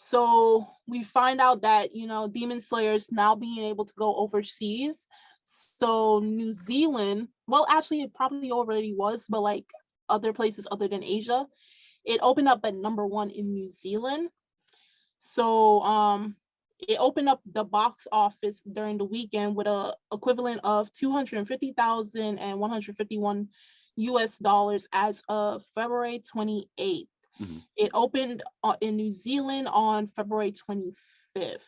So we find out that, Demon Slayer is now being able to go overseas. So New Zealand, well, actually, it probably already was, but like other places other than Asia, it opened up at number one in New Zealand. So it opened up the box office during the weekend with a equivalent of 250,000 and 151 US dollars as of February 28th. Mm-hmm. It opened in New Zealand on February 25th.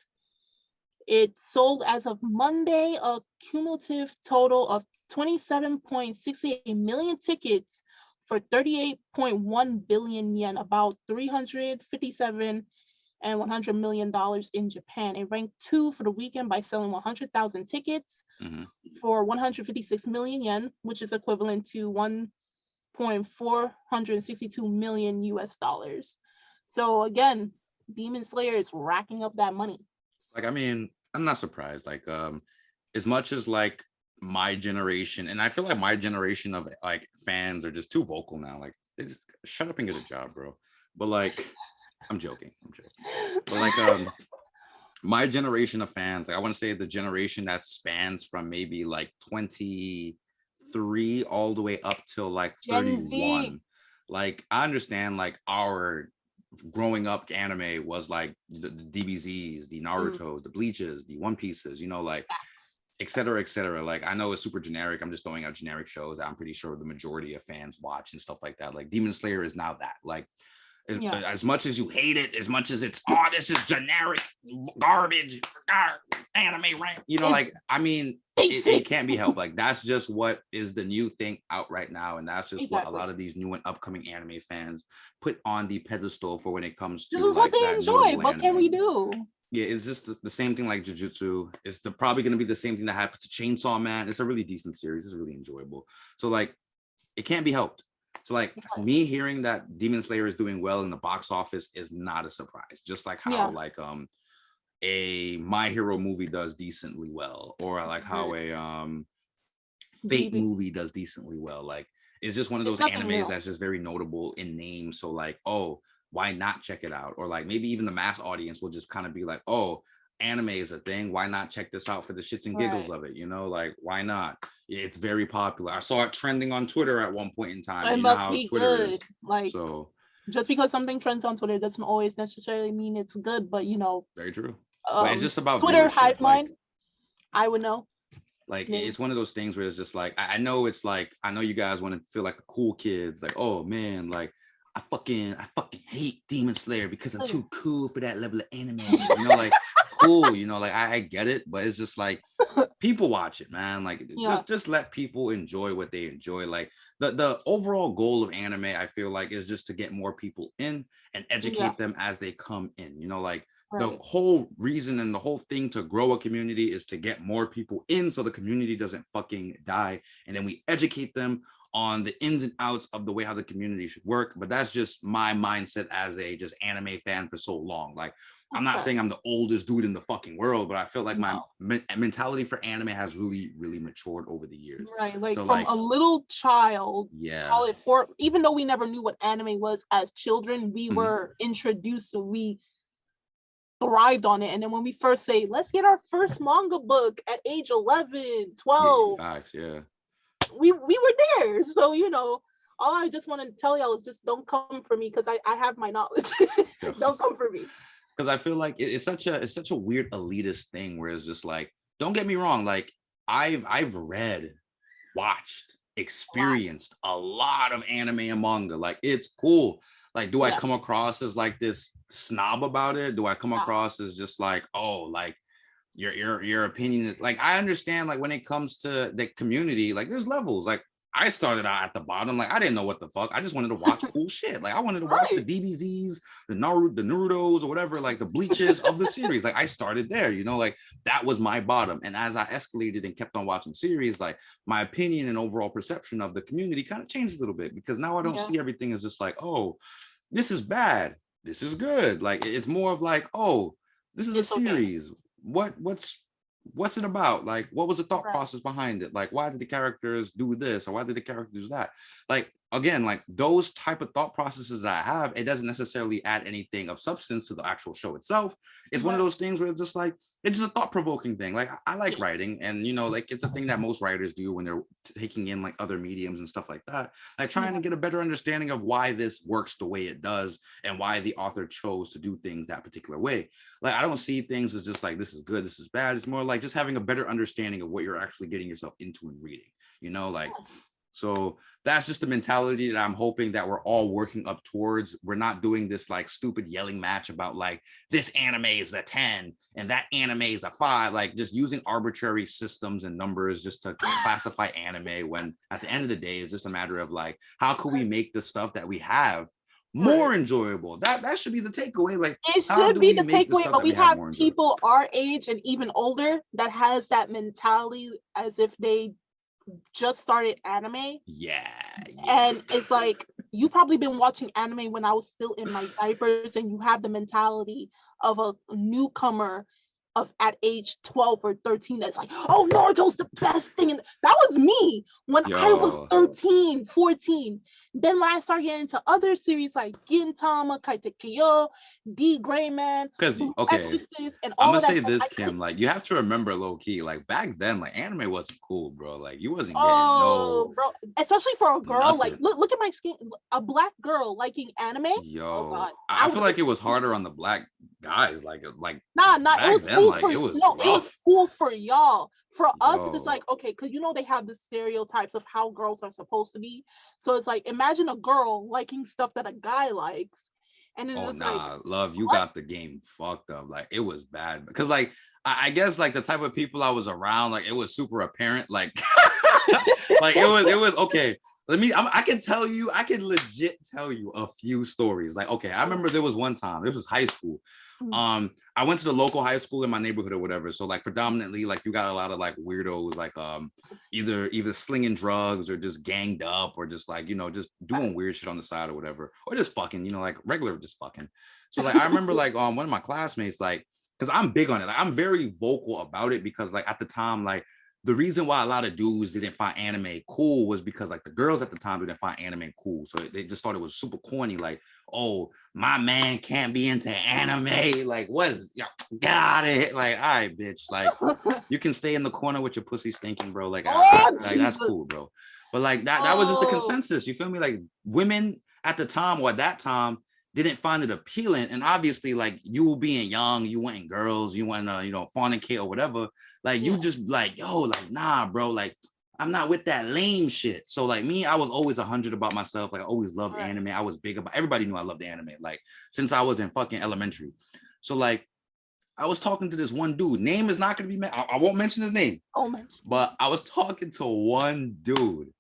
It sold as of Monday a cumulative total of 27.68 million tickets for 38.1 billion yen, about 357 and $100 million in Japan. It ranked 2 for the weekend by selling 100,000 tickets Mm-hmm. for 156 million yen, which is equivalent to 1.462 million US dollars. So again, Demon Slayer is racking up that money. Like, I mean, I'm not surprised. Like, as much as like my generation, and I feel like my generation of like fans are just too vocal now. Like, they just shut up and get a job, bro. But like, I'm joking. But like, my generation of fans, like I want to say the generation that spans from maybe like 23 all the way up till like Gen Z. 31. Like, I understand like our growing up anime was like the DBZs, the Naruto, the Bleaches, the One Pieces, like Facts. et cetera, et cetera. Like, I know it's super generic. I'm just throwing out generic shows that I'm pretty sure the majority of fans watch and stuff like that. Like, Demon Slayer is now that. Like, as much as you hate it, as much as it's, oh, this is generic garbage, anime rank, like, I mean, it can't be helped. Like, that's just what is the new thing out right now, and that's just what a lot of these new and upcoming anime fans put on the pedestal for when it comes to, this is like, what they that enjoy. What anime. can we do? Yeah, it's just the same thing like Jujutsu. It's probably going to be the same thing that happens to Chainsaw Man. It's a really decent series. It's really enjoyable. So like, it can't be helped. So like, me hearing that Demon Slayer is doing well in the box office is not a surprise. Just like how like a My Hero movie does decently well, or like how a Fate movie does decently well. Like, it's just one of those animes that's just very notable in name. So like, oh, why not check it out? Or like, maybe even the mass audience will just kind of be like, oh, anime is a thing, why not check this out for the shits and giggles of it? Like, why not? It's very popular. I saw it trending on Twitter at one point in time. It must be Twitter good. Like, so just because something trends on Twitter doesn't always necessarily mean it's good, but very true. But it's just about Twitter hive mind. I would know. Like, it's one of those things where it's just like, I know it's like, I know you guys want to feel like the cool kids, like, oh man, like I fucking hate Demon Slayer because I'm too cool for that level of anime. Like, cool, like I get it, but it's just like, people watch it, man. Like, just let people enjoy what they enjoy. Like, the overall goal of anime, I feel like, is just to get more people in and educate them as they come in. Like, the whole reason and the whole thing to grow a community is to get more people in so the community doesn't fucking die. And then we educate them on the ins and outs of the way how the community should work. But that's just my mindset as a just anime fan for so long. Like, I'm not saying I'm the oldest dude in the fucking world, but I feel like my mentality for anime has really, really matured over the years. Right, like, so, from a little child, call it for, even though we never knew what anime was as children, we were introduced, so we thrived on it. And then when we first say, let's get our first manga book at age 11, 12, we were there. So, all I just want to tell y'all is just don't come for me, because I have my knowledge. Don't come for me. Because I feel like it's such a weird elitist thing where it's just like, don't get me wrong, like I've read, watched, experienced a lot of anime and manga. Like, it's cool. Like, do I come across as like this snob about it? Do I come across as just like, oh, like your opinion is, like, I understand, like, when it comes to the community, like, there's levels. Like, I started out at the bottom. Like, I didn't know what the fuck. I just wanted to watch cool shit. Like, I wanted to watch the DBZs, the Narutos, or whatever, like the Bleaches of the series. Like, I started there, like, that was my bottom. And as I escalated and kept on watching series, like, my opinion and overall perception of the community kind of changed a little bit, because now I don't see everything as just like, oh, this is bad, this is good. Like, it's more of like, oh, this is a series. What's it about? Like, what was the thought process behind it? Like, why did the characters do this, or why did the characters do that? Like, again, like those type of thought processes that I have, it doesn't necessarily add anything of substance to the actual show itself. It's one of those things where it's just like, it's just a thought-provoking thing. Like I like writing, and like it's a thing that most writers do when they're taking in like other mediums and stuff like that, like trying to get a better understanding of why this works the way it does and why the author chose to do things that particular way. Like I don't see things as just like this is good, this is bad. It's more like just having a better understanding of what you're actually getting yourself into in reading, like. So that's just the mentality that I'm hoping that we're all working up towards. We're not doing this like stupid yelling match about like this anime is a 10 and that anime is a 5, like just using arbitrary systems and numbers just to classify anime, when at the end of the day, it's just a matter of like, how can we make the stuff that we have more enjoyable? That should be the takeaway. Like it should be the takeaway, but we have people our age and even older that has that mentality as if they just started anime. Yeah. And it's like, you probably been watching anime when I was still in my diapers, and you have the mentality of a newcomer at age 12 or 13 that's like, oh, Naruto's the best thing. And that was me when I was 13, 14. Then when I started getting into other series like Gintama, Katekyo, D Gray Man, Exorcist, and all I'm gonna that say this, Kim, like you have to remember, low key, like back then, like anime wasn't cool, bro. Like you wasn't getting bro, especially for a girl. Nothing. Like look at my skin, a black girl liking anime. I feel like it was harder on the black guys. Like nah, it was then, cool like, it was cool for y'all. For us, it's like, okay, because they have the stereotypes of how girls are supposed to be. So it's like, imagine a girl liking stuff that a guy likes. And then it's like, love, you got the game fucked up. Like it was bad because like I guess like the type of people I was around, like it was super apparent. Like like it was okay. I can legit tell you a few stories. Like, okay, I remember there was one time, this was high school. I went to the local high school in my neighborhood or whatever. So like predominantly, like you got a lot of like weirdos, like either slinging drugs or just ganged up or just like, just doing weird shit on the side or whatever, or just fucking, like regular just fucking. So like I remember like one of my classmates, like, because I'm big on it, like I'm very vocal about it, because like at the time, like the reason why a lot of dudes didn't find anime cool was because like the girls at the time didn't find anime cool. So they just thought it was super corny. Like, oh, my man can't be into anime. Like, what is, got it? Like, all right, bitch. Like, you can stay in the corner with your pussy stinking, bro. Like, like that's cool, bro. But like that was just the consensus. You feel me? Like women at the time or at that time didn't find it appealing. And obviously, like you being young, you wanting girls, you want to, fornicate or whatever. Like you just like, yo, like, nah, bro, like I'm not with that lame shit. So like me, I was always 100 about myself. Like I always loved anime. I was big about, everybody knew I loved anime, like since I was in fucking elementary. So like I was talking to this one dude. Name is not going to be, I won't mention his name. But I was talking to one dude.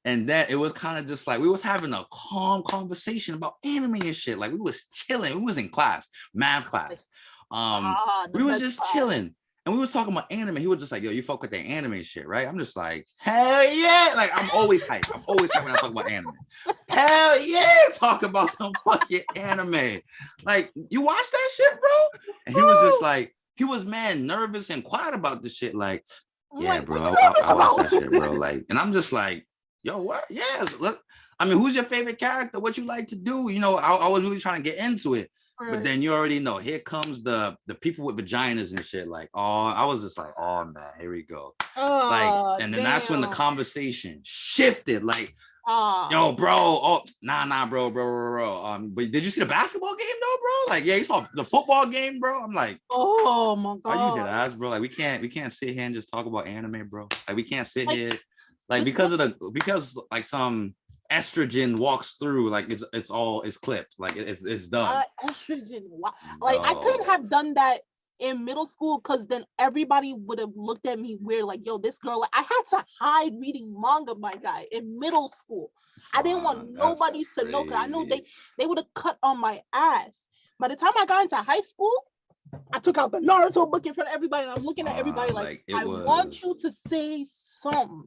And then it was kind of just like, we was having a calm conversation about anime and shit. Like we was chilling. We was in class, math class. We was just chilling. And we was talking about anime. He was just like, yo, you fuck with that anime shit, right? I'm just like, hell yeah. Like, I'm always hyped. I'm always hyped when I talk about anime. Hell yeah, talk about some fucking anime. Like, you watch that shit, bro? And he was just like, he was mad nervous and quiet about this shit. Like, yeah, bro, I watched that shit, bro. Like, and I'm just like, yo, what? Yeah. I mean, who's your favorite character? What you like to do? I was really trying to get into it. But then you already know, here comes the people with vaginas and shit. Like, oh, I was just like, oh man, here we go. Like, and then that's when the conversation shifted. Like, yo, bro, nah, bro. But did you see the basketball game though, bro? Like, yeah, you saw the football game, bro. I'm like, oh my god, are you dead ass, bro? Like, we can't sit here and just talk about anime, bro. Like, we can't sit here, like, because like some estrogen walks through, like it's clipped, like it's done. Estrogen, like I couldn't have done that in middle school, because then everybody would have looked at me weird, like, yo, this girl. Like, I had to hide reading manga, my guy, in middle school. I didn't want nobody to know, because I know they would have cut on my ass. By the time I got into high school, I took out the Naruto book in front of everybody, and I'm looking at everybody like I want you to say something.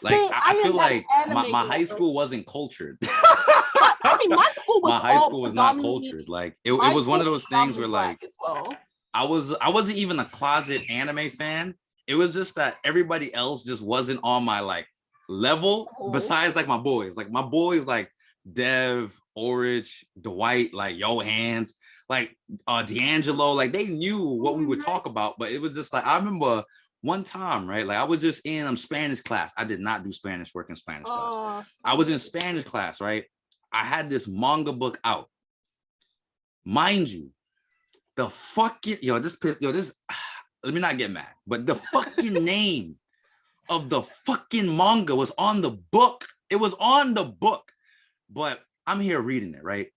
Like, I feel like my high school wasn't cultured. I mean, my school was not cultured. Like it was one of those things where like I wasn't even a closet anime fan. It was just that everybody else just wasn't on my like level Oh. besides like my boys. Like my boys, like Dev, Orich, Dwight, like Yo Hands, like D'Angelo, like they knew what we would talk about, but it was just like I remember one time, right? Like I was just in Spanish class. I did not do Spanish work in Spanish class. I was in Spanish class, right? I had this manga book out. Mind you, the fucking this let me not get mad, but the fucking name of the fucking manga was on the book. It was on the book, but I'm here reading it, right?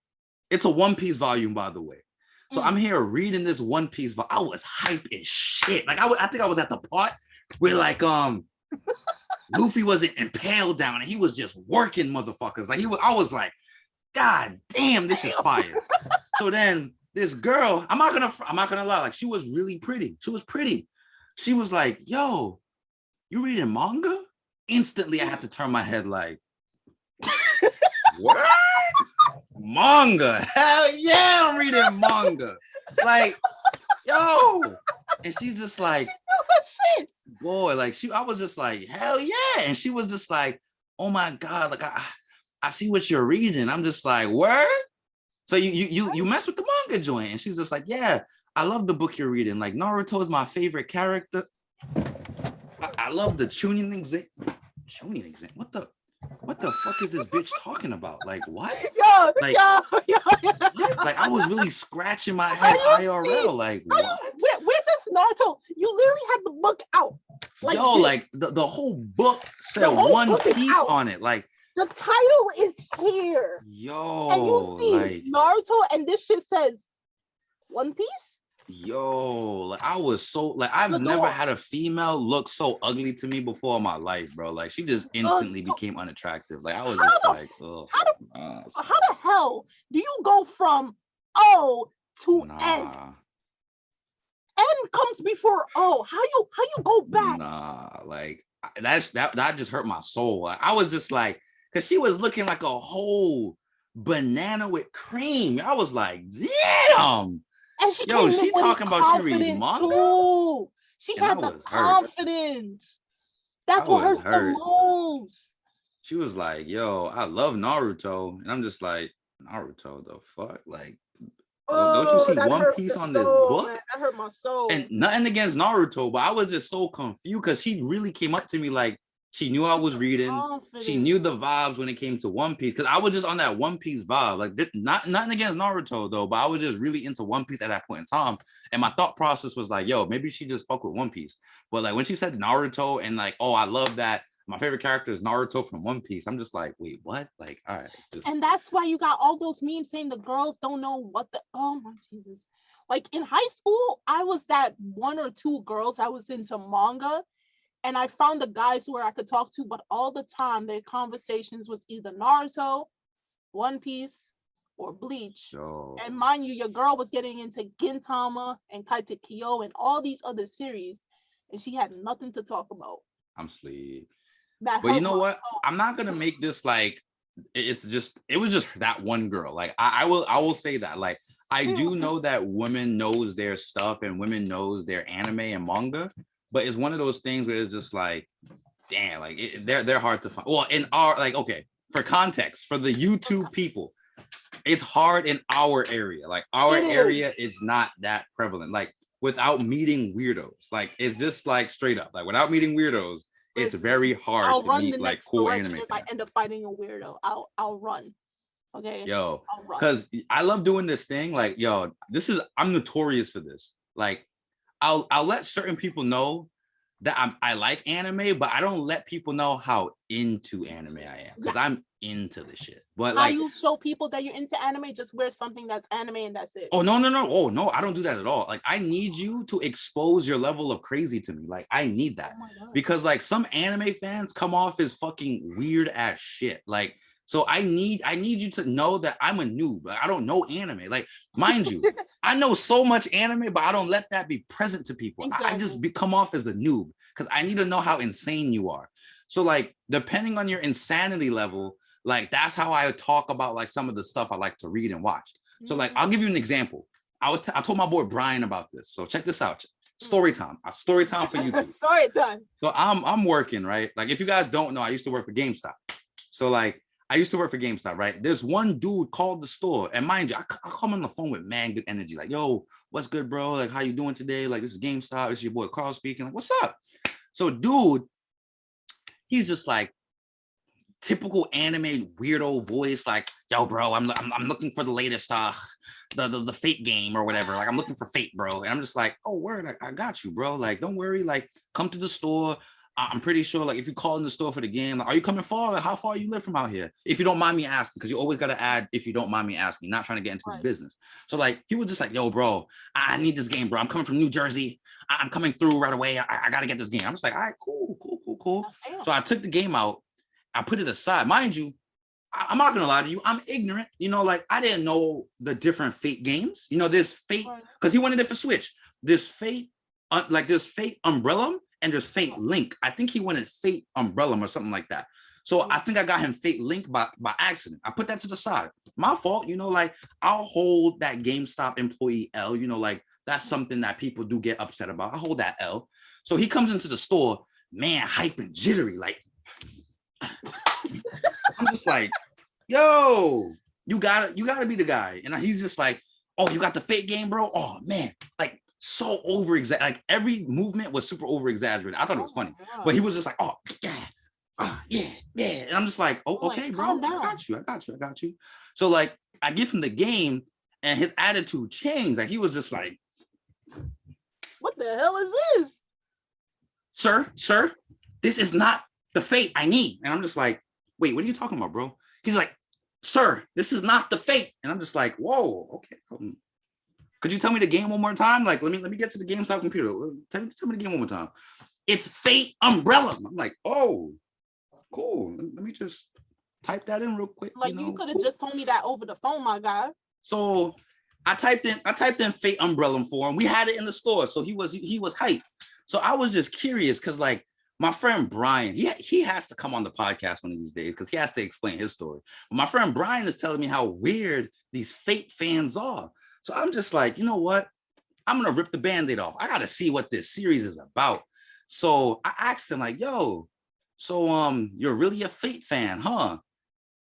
It's a One Piece volume, by the way. So I'm here reading this One Piece. I was hype as shit. Like I think I was at the part where like Luffy wasn't impaled down and he was just working motherfuckers. Like I was like, God damn, this is fire. So then this girl, I'm not gonna lie, like she was really pretty. She was pretty. She was like, yo, you reading manga? Instantly I had to turn my head like, what? Manga, hell yeah, I'm reading manga. Like, yo. And she's just like, boy, like I was just like, hell yeah. And she was just like, oh my God, like I see what you're reading. I'm just like, word? So you mess with the manga joint. And she's just like, yeah, I love the book you're reading. Like Naruto is my favorite character. I love the Chunin exam. What the fuck is this bitch talking about? Like what? Like I was really scratching my head IRL. Like what? Where does Naruto? You literally had the book out. Like, yo, like the whole book said One Piece on it. Like the title is here. Yo, and you see like, Naruto, and this shit says One Piece. Yo, like I was so like I've never had a female look so ugly to me before in my life, bro. Like she just instantly became unattractive. Like I was just like, ugh. How the hell do you go from O to N? N comes before O. How you go back? Nah, like that just hurt my soul. Like, I was just like, cause she was looking like a whole banana with cream. I was like, damn. And she talking about she read manga too. She had the confidence. That's what hurts the most. She was like, yo, I love Naruto. And I'm just like, Naruto, the fuck? Like, don't you see One Piece on this book? Man, that hurt my soul. And nothing against Naruto, but I was just so confused because she really came up to me like, she knew I was reading. She knew the vibes when it came to One Piece because I was just on that One Piece vibe. Like nothing against Naruto though, but I was just really into One Piece at that point in time. And my thought process was like, yo, maybe she just fuck with One Piece. But like when she said Naruto and like, oh, I love that. My favorite character is Naruto from One Piece. I'm just like, wait, what? Like, all right. And that's why you got all those memes saying the girls don't know what oh my Jesus. Like in high school, I was that one or two girls I was into manga. And I found the guys where I could talk to, but all the time their conversations was either Naruto, One Piece, or Bleach. And mind you, your girl was getting into Gintama and Katekyo and all these other series, and she had nothing to talk about. I'm sleep. But you know what? I'm not gonna make this like it was just that one girl. Like I will say that. Like I do know that women knows their stuff and women knows their anime and manga. But it's one of those things where it's just like, damn, like they're hard to find. Well, in our like, okay, for context, for the YouTube people, it's hard in our area. Like our area is not that prevalent. Like without meeting weirdos, like it's just like straight up. Like without meeting weirdos, it's very hard to meet like cool anime fans. If I end up fighting a weirdo, I'll run. Okay. Yo, because I love doing this thing. Like, yo, I'm notorious for this. Like. I'll let certain people know that I like anime, but I don't let people know how into anime I am because I'm into the shit. But how you show people that you're into anime, just wear something that's anime and that's it. Oh no. Oh no, I don't do that at all. Like I need you to expose your level of crazy to me. Like I need that because like some anime fans come off as fucking weird ass shit. Like so I need you to know that I'm a noob. Like, I don't know anime. Like, mind you, I know so much anime, but I don't let that be present to people. Exactly. I just come off as a noob because I need to know how insane you are. So like, depending on your insanity level, like that's how I talk about like some of the stuff I like to read and watch. So like, I'll give you an example. I told my boy Brian about this. So check this out. Story time. Story time for you two. Story time. So I'm working, right? Like, if you guys don't know, I used to work for GameStop. So like, I used to work for GameStop, right? There's one dude called the store, and mind you, I call him on the phone with man good energy, like, yo, what's good, bro? Like, how you doing today? Like, this is GameStop. This is your boy Carl speaking. Like, what's up? So dude, he's just like typical anime weirdo voice, like, yo, bro, I'm looking for the latest the Fate game or whatever. Like, I'm looking for Fate, bro. And I'm just like, oh, word, I got you, bro. Like, don't worry, like, come to the store. I'm pretty sure, like, if you call in the store for the game, like, are you coming far? Like, how far you live from out here? If you don't mind me asking, because you always got to add, if you don't mind me asking, not trying to get into the business. So, like, he was just like, yo, bro, I need this game, bro. I'm coming from New Jersey. I'm coming through right away. I got to get this game. I'm just like, all right, cool. So I took the game out. I put it aside. Mind you, I'm not going to lie to you. I'm ignorant. You know, like, I didn't know the different Fate games. You know, there's Fate, because he wanted it for Switch. There's Fate, there's Fate Umbrella, and there's Fate Link. I think he wanted Fate Umbrella or something like that. So I think I got him Fate Link by accident. I put that to the side. My fault, you know, like, I'll hold that GameStop employee L, you know, like, that's something that people do get upset about. I hold that L. So he comes into the store, man, hype and jittery, like, I'm just like, yo, you gotta be the guy. And he's just like, oh, you got the Fate game, bro? Oh man, like, so over exaggerated. Like, every movement was super over exaggerated. I thought it was funny, but he was just like, oh yeah. And I'm just like, oh, okay, bro, I got you. So like, I give him the game, and his attitude changed. Like, he was just like, what the hell is this? Sir, this is not the Fate I need. And I'm just like, wait, what are you talking about, bro? He's like, sir, this is not the Fate. And I'm just like, whoa, okay. Could you tell me the game one more time? Like, let me get to the GameStop computer. Tell me the game one more time. It's Fate Umbrella. I'm like, oh, cool. Let me just type that in real quick. Like, you could have just told me that over the phone, my guy. So I typed in Fate Umbrella for him. We had it in the store, so he was hyped. So I was just curious, because like, my friend Brian, he has to come on the podcast one of these days, because he has to explain his story. But my friend Brian is telling me how weird these Fate fans are. So I'm just like, you know what? I'm going to rip the Band-Aid off. I got to see what this series is about. So I asked him, like, yo, so you're really a Fate fan, huh?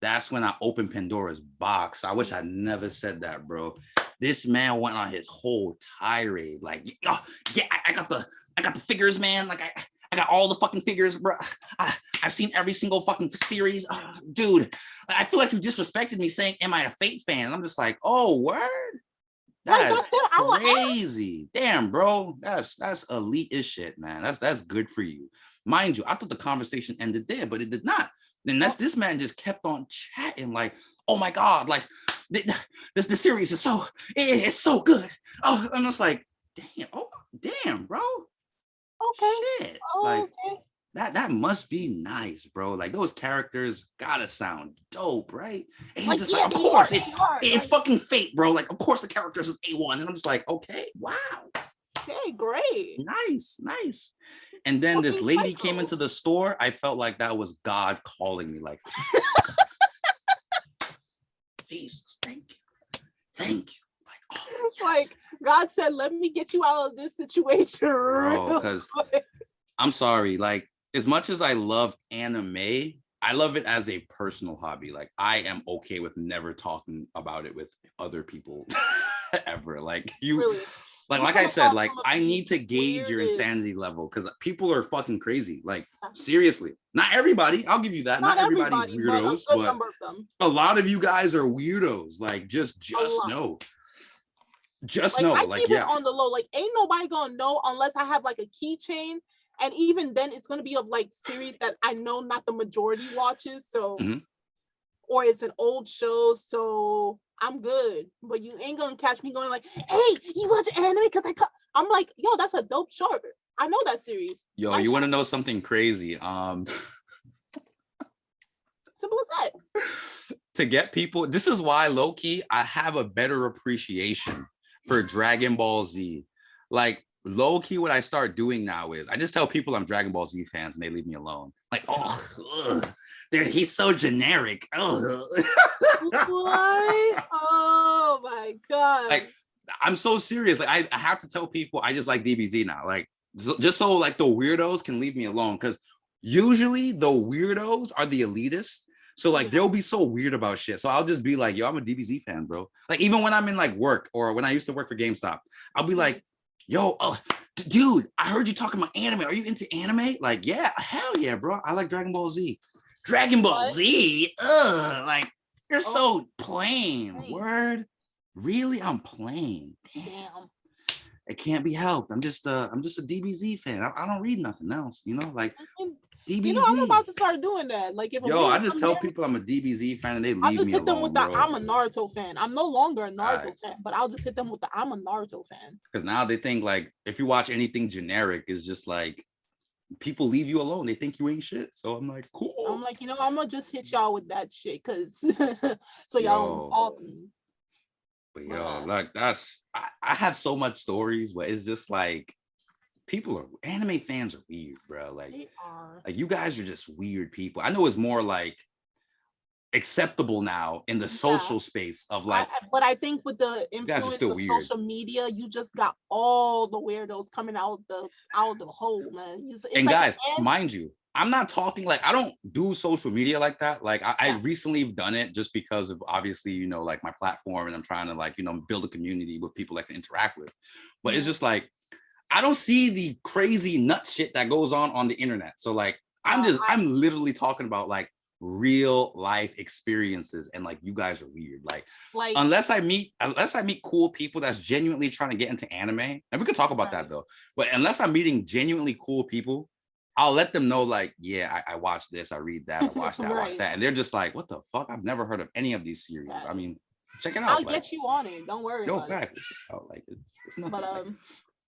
That's when I opened Pandora's box. I wish I never said that, bro. This man went on his whole tirade. Like, oh, yeah, I got the figures, man. Like, I got all the fucking figures, bro. I've seen every single fucking series. Dude, I feel like you disrespected me saying, am I a Fate fan? And I'm just like, oh, word? That's crazy. Damn, bro. That's elite as shit, man. That's good for you. Mind you, I thought the conversation ended there, but it did not. Then this man just kept on chatting, like, oh my God, like, the series is it's so good. Oh, I'm just like, damn, bro. Okay. Shit. Like, okay. That must be nice, bro. Like, those characters gotta sound dope, right? And he's just like, of course, it's fucking Fate, bro. Like, of course the characters is A1. And I'm just like, okay, wow. Okay, great. Nice. And then this lady came into the store. I felt like that was God calling me, like, Jesus, thank you. Like, God said, let me get you out of this situation, bro, because I'm sorry, like, as much as I love anime, I love it as a personal hobby. Like, I am okay with never talking about it with other people ever. Like, you really? like I said, like, I need to gauge your insanity level, because people are fucking crazy. Like, seriously, not everybody, I'll give you that. Not everybody's weirdos, but a lot of you guys are weirdos. Like, just know. Just know, I keep it on the low. Like, ain't nobody gonna know unless I have like a keychain, and even then, it's gonna be of like series that I know not the majority watches. So, or it's an old show, so I'm good. But you ain't gonna catch me going like, "Hey, you watch anime?" Because I'm like, "Yo, that's a dope show. I know that series." Yo, you want to know something crazy? Simple as that. To get people, this is why low key I have a better appreciation for Dragon Ball Z. Like, low key, what I start doing now is I just tell people I'm Dragon Ball Z fans, and they leave me alone. Like, he's so generic. What? Oh my God. Like, I'm so serious. Like I have to tell people I just like DBZ now. Like just so like the weirdos can leave me alone. Cause usually the weirdos are the elitists. So like they'll be so weird about shit. So I'll just be like, yo, I'm a DBZ fan, bro. Like even when I'm in like work or when I used to work for GameStop, I'll be like, yo, dude, I heard you talking about anime. Are you into anime? Like, yeah, hell yeah, bro. I like Dragon Ball Z. Dragon Ball Z? Ugh, like you're so plain. Word. Really? I'm plain. Damn. It can't be helped. I'm just a DBZ fan. I don't read nothing else, you know, like DBZ. You know, I'm about to start doing that. Like, if I just tell people I'm a DBZ fan and they leave me alone. I just hit them with the I'm a Naruto fan. I'm no longer a Naruto fan, but I'll just hit them with the I'm a Naruto fan. Because now they think like if you watch anything generic, it's just like people leave you alone. They think you ain't shit. So I'm like, cool. I'm like, you know, I'm gonna just hit y'all with that shit, cause so y'all don't bother me. But yo, like that's I have so much stories where it's just like people are anime fans are weird, bro. Like they are. Like you guys are just weird people. I know it's more like acceptable now in the social space of like, but I think with the influence of social media, you just got all the weirdos coming out the hole, man. It's and like guys, mind you, I'm not talking like I don't do social media like that. Like I recently have done it just because of obviously, you know, like my platform and I'm trying to like, you know, build a community with people I can interact with. But it's just like, I don't see the crazy nut shit that goes on the internet. So like, I'm literally talking about like real life experiences and like you guys are weird. Like unless I meet cool people that's genuinely trying to get into anime, and we could talk about that though. But unless I'm meeting genuinely cool people, I'll let them know, like, yeah, I watch this, I read that, I watch that, I watch that. And they're just like, what the fuck? I've never heard of any of these series. I mean, check it out. I'll get you on it. Don't worry. No fact. Like, it's nothing. But like,